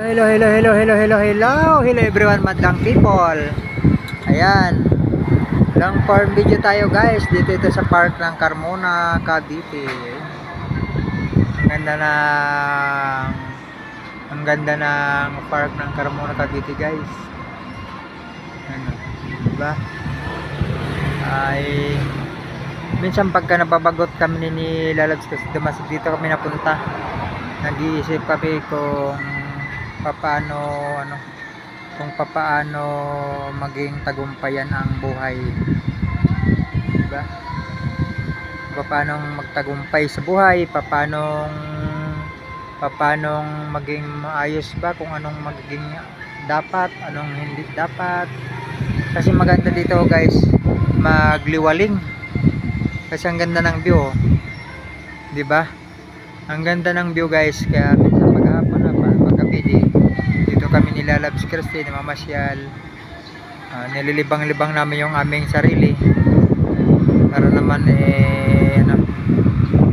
Hello everyone, madlang people. Ayan, long form video tayo guys. Dito ito sa park ng Carmona, Cavite. Ang ganda ng park ng Carmona, Cavite guys. Ano, diba? Ay, minsan pagka nababagot kami ni Lalabs kasi dito kami napunta. Nag-iisip kami kung papaano maging tagumpayan ang buhay, diba? Papaano magtagumpay sa buhay, papaano maging maayos ba, kung anong magiging dapat, anong hindi dapat. Kasi maganda dito guys, magliwaling kasi ang ganda ng view, diba? Ang ganda ng view guys, kaya minsan maghapon na paggabi dito kami nilalabs Christy, namamasyal. Nililibang-libang namin yung aming sarili para naman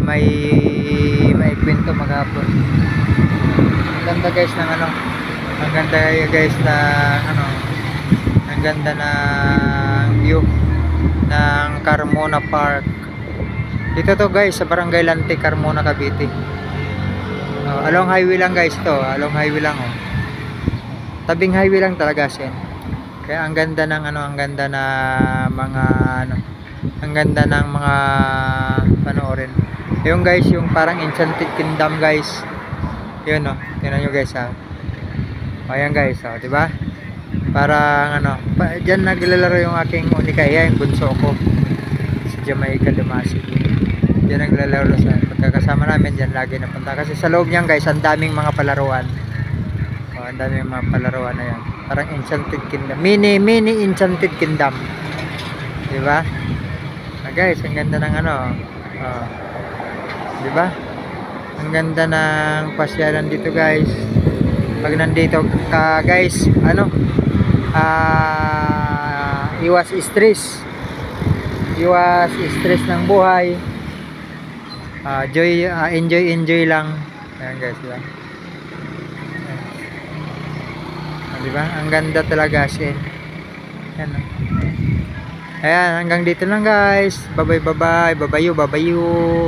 may kwento maghapon. Ang ganda guys ng ang ganda ng view ng Carmona Park. Dito to guys sa Barangay Lante, Carmona, Cavite. Along highway lang guys to, along highway lang tabing highway lang talaga siya. Kaya ang ganda ng mga panoorin. Yung guys, yung parang Enchanted Kingdom guys. Yun tingnan nyo guys ayan guys diba? Parang diyan naglalaro yung aking unikaya, yung bunso ko, si Jamaica Dumasi. Diyan naglalaro sa pagkakasama namin, diyan lagi napunta kasi sa loob niyan guys ang daming mga palaruan. Ang daming mga palaruan na yan, parang Enchanted Kingdom, mini Enchanted Kingdom, diba? Guys, ang ganda ng diba? Ang ganda ng pasyalan dito guys. Pag nandito ka guys, iwas stress ng buhay. Enjoy lang. Ayan guys, diba? Diba? Ang ganda talaga siya. Ayan, hanggang dito lang guys. Bye bye. Babayu.